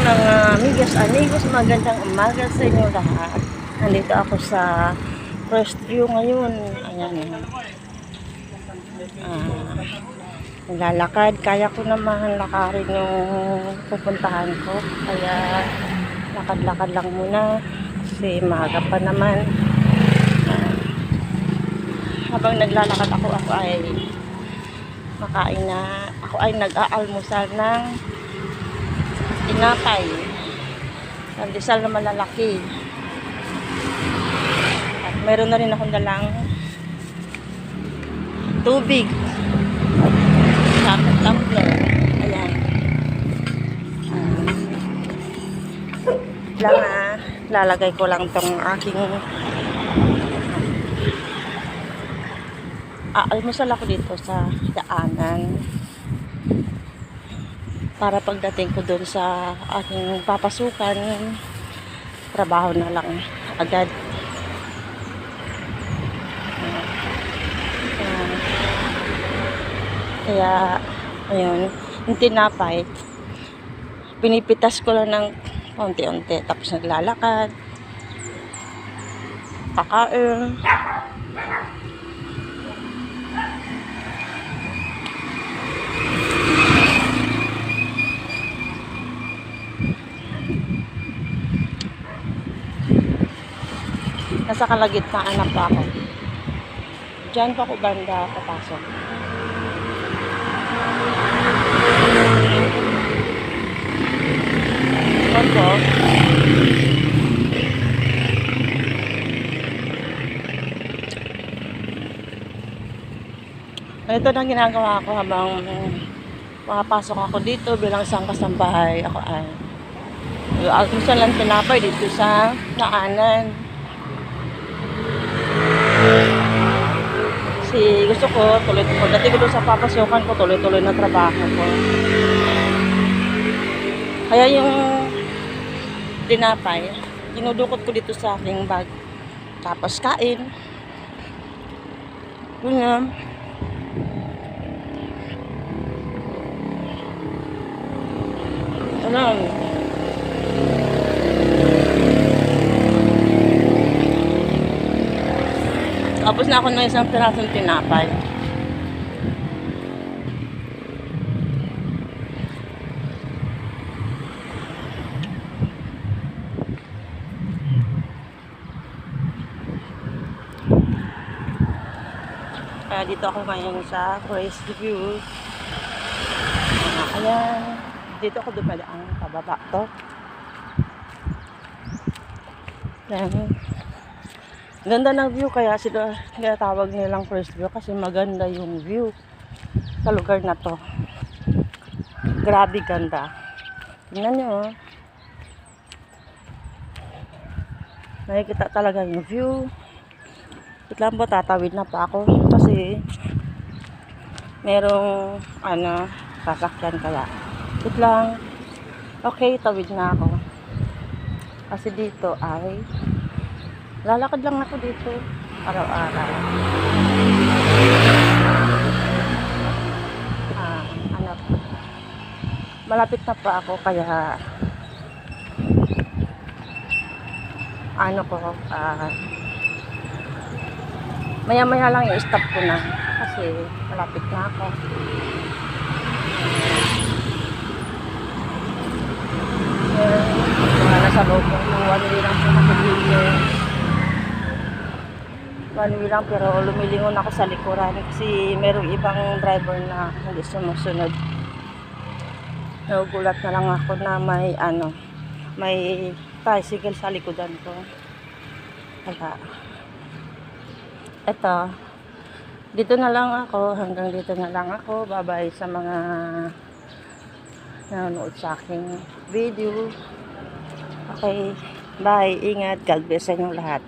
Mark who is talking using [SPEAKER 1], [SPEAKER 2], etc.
[SPEAKER 1] Mga amigos, magandang umaga sa inyo lahat. Nandito ako sa first view ngayon. Ayan. Naglalakad. Kaya ko naman lakarin yung pupuntahan ko. Kaya lakad-lakad lang muna. Kasi maaga pa naman. Habang naglalakad ako ay makain na. Ako ay nag-aalmusal ng tinapay. Pandesal na malalaki. At meron na rin akong dalang tubig. Sapot tumbler. Ayan. Lalagay ko lang tong aking almusal ako dito sa daanan. Para pagdating ko doon sa aking papasukan, trabaho na lang agad. Kaya, ayun, yung tinapay, pinipitas ko lang ng unti-unti. Tapos naglalakad, kakain. Nasa kalagitnaan na pa ako. Diyan pa ako banda papasok. Ito. Ito na ginagawa ko habang makapasok ako dito bilang isang kasambahay. Ako ay almusal lang tinapay dito sa daanan. Kasi gusto ko tuloy-tuloy. Dati ko doon sa papasukan ko, tuloy-tuloy na trabaho ko. Kaya yung tinapay, dinudukot ko dito sa aking bag. Tapos kain. Ganyan. Alam. Tapos na ako ng isang pirasong tinapay. Kaya dito ako ngayon sa Forest View. Ayan. Dito ako dumadaan pababa to. Ayan. Ganda ng view, kaya sila tinatawag nilang Forest View kasi maganda yung view sa lugar na to. Grabe ganda. Tingnan nyo, oh. Nakikita talaga yung view. Wait lang po, tatawid na pa ako kasi merong sasakyan kaya. Wait lang. Okay, tawid na ako. Kasi dito ay lalakad lang ako dito araw-araw. Malapit na pa ako kaya maya-maya lang i-stop ko na kasi malapit na ako. Mga nasa loob ng one way lang po nakabili. One way lang pero lumilingon ako sa likuran kasi merong ibang driver na hindi sumusunod. Nagugulat na lang ako na may tricycle sa likodan ko. Kaya eto, dito na lang ako, hanggang dito na lang ako. Bye-bye sa mga nanonood sa aking video. Okay, bye, ingat, God bless sa inyong lahat.